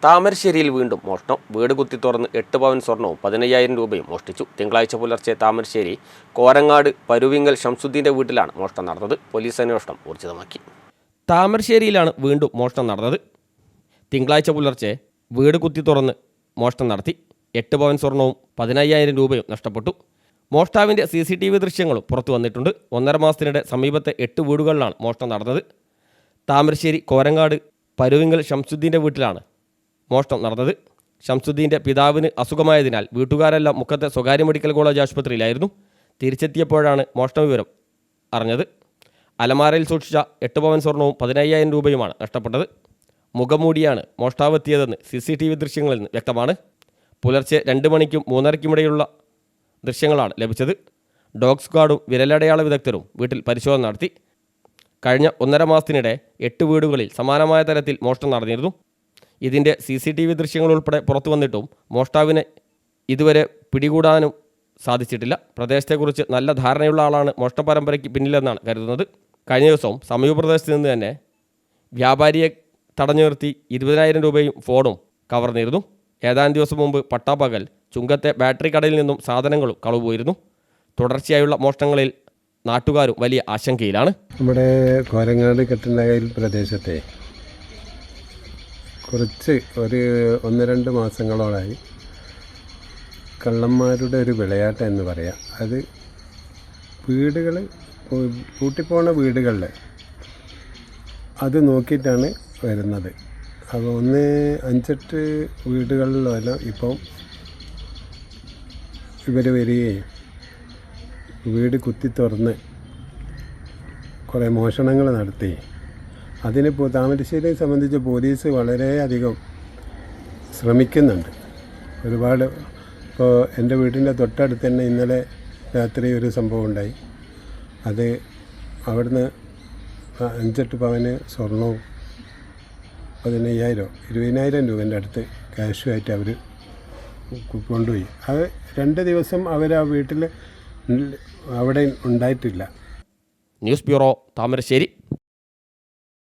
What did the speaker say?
താമരശ്ശേരിയിൽ വീണ്ടും മോഷണം. വീട് കുത്തി തുറന്ന് 8 പവൻ സ്വർണവും 15,000 രൂപയും മോഷ്ടിച്ചു. തിങ്കളാഴ്ച പുലർച്ചെ താമരശ്ശേരി കോരങ്ങാട് പരുവിങ്കൽ ഷംസുദ്ദീൻ്റെ വീട്ടിലാണ് മോഷണം നടന്നത്. പോലീസ് അന്വേഷണം ഊർജിതമാക്കി. താമരശ്ശേരിയിലാണ് വീണ്ടും മോഷണം നടന്നത്. തിങ്കളാഴ്ച പുലർച്ചെ വീട് കുത്തി തുറന്ന് മോഷണം നടത്തി. 8 പവൻ സ്വർണവും 15,000 രൂപയും നഷ്ടപ്പെട്ടു. മോഷ്ടാവിൻ്റെ CCTV ദൃശ്യങ്ങളും പുറത്തു വന്നിട്ടുണ്ട്. 1.5 മാസത്തിനിടെ സമീപത്തെ 8 വീടുകളിലാണ് മോഷണം നടന്നത്. താമരശ്ശേരി കോരങ്ങാട് പരുവിങ്കൽ ഷംസുദ്ദീൻ്റെ വീട്ടിലാണ് മോഷണം നടന്നത്. ഷംസുദ്ദീൻ്റെ പിതാവിന് അസുഖമായതിനാൽ വീട്ടുകാരെല്ലാം മുക്കത്തെ സ്വകാര്യ മെഡിക്കൽ കോളേജ് ആശുപത്രിയിലായിരുന്നു. തിരിച്ചെത്തിയപ്പോഴാണ് മോഷണ വിവരം അറിഞ്ഞത്. അലമാരയിൽ സൂക്ഷിച്ച 8 പവൻ സ്വർണവും 15,000 രൂപയുമാണ് നഷ്ടപ്പെട്ടത്. മുഖംമൂടിയാണ് മോഷ്ടാവെത്തിയതെന്ന് CCTV ദൃശ്യങ്ങളിൽ നിന്ന് വ്യക്തമാണ്. പുലർച്ചെ 2 മണിക്കും 3:30-ക്കുമിടയിലുള്ള ദൃശ്യങ്ങളാണ് ലഭിച്ചത്. ഡോഗ് സ്ക്വാഡും വിരലടയാള വിദഗ്ധരും വീട്ടിൽ പരിശോധന നടത്തി. കഴിഞ്ഞ 1.5 മാസത്തിനിടെ 8 വീടുകളിൽ സമാനമായ തരത്തിൽ മോഷണം നടന്നിരുന്നു. ഇതിൻ്റെ CCTV ദൃശ്യങ്ങൾ ഉൾപ്പെടെ പുറത്തു വന്നിട്ടും മോഷ്ടാവിനെ ഇതുവരെ പിടികൂടാനും സാധിച്ചിട്ടില്ല. പ്രദേശത്തെക്കുറിച്ച് നല്ല ധാരണയുള്ള ആളാണ് മോഷണ പരമ്പരയ്ക്ക് പിന്നിലെന്നാണ് കരുതുന്നത്. കഴിഞ്ഞ ദിവസം സമീപ പ്രദേശത്ത് നിന്ന് തന്നെ വ്യാപാരിയെ തടഞ്ഞു നിർത്തി 20,000 രൂപയും ഫോണും കവർന്നിരുന്നു. ഏതാനും ദിവസം മുമ്പ് പട്ടാപ്പകൽ ചുങ്കത്തെ ബാറ്ററി കടയിൽ നിന്നും സാധനങ്ങളും കളവുപോയിരുന്നു. തുടർച്ചയായുള്ള മോഷണങ്ങളിൽ നാട്ടുകാരും വലിയ ആശങ്കയിലാണ്. നമ്മുടെ കോരങ്ങാട് കെട്ടനകയിൽ പ്രദേശത്തെ കുറച്ച് ഒരു 1-2 മാസങ്ങളോളായി കള്ളന്മാരുടെ ഒരു വിളയാട്ടം എന്ന് പറയാം. അത് വീടുകൾ പൂട്ടിപ്പോണ വീടുകളിൽ അത് നോക്കിയിട്ടാണ് വരുന്നത്. അപ്പോൾ 5-8 വീടുകളിലെല്ലാം ഇപ്പം ഇവർ വരികയും വീട് തുറന്ന് കുറേ മോഷണങ്ങൾ നടത്തി. അതിനിപ്പോൾ താമരശ്ശേരിയെ സംബന്ധിച്ച് പോലീസ് വളരെയധികം ശ്രമിക്കുന്നുണ്ട്. ഒരുപാട് ഇപ്പോൾ എൻ്റെ വീടിൻ്റെ തൊട്ടടുത്ത് തന്നെ ഇന്നലെ രാത്രി ഒരു സംഭവം ഉണ്ടായി. അത് അവിടുന്ന് 5-8 പവന് സ്വർണവും 15,000 20,000 രൂപേൻ്റെ അടുത്ത് ക്യാഷുമായിട്ട് അവർ കൊണ്ടുപോയി. അത് 2 ദിവസം അവർ ആ വീട്ടിൽ അവിടെ ഉണ്ടായിട്ടില്ല. News bureau, Thamarassery.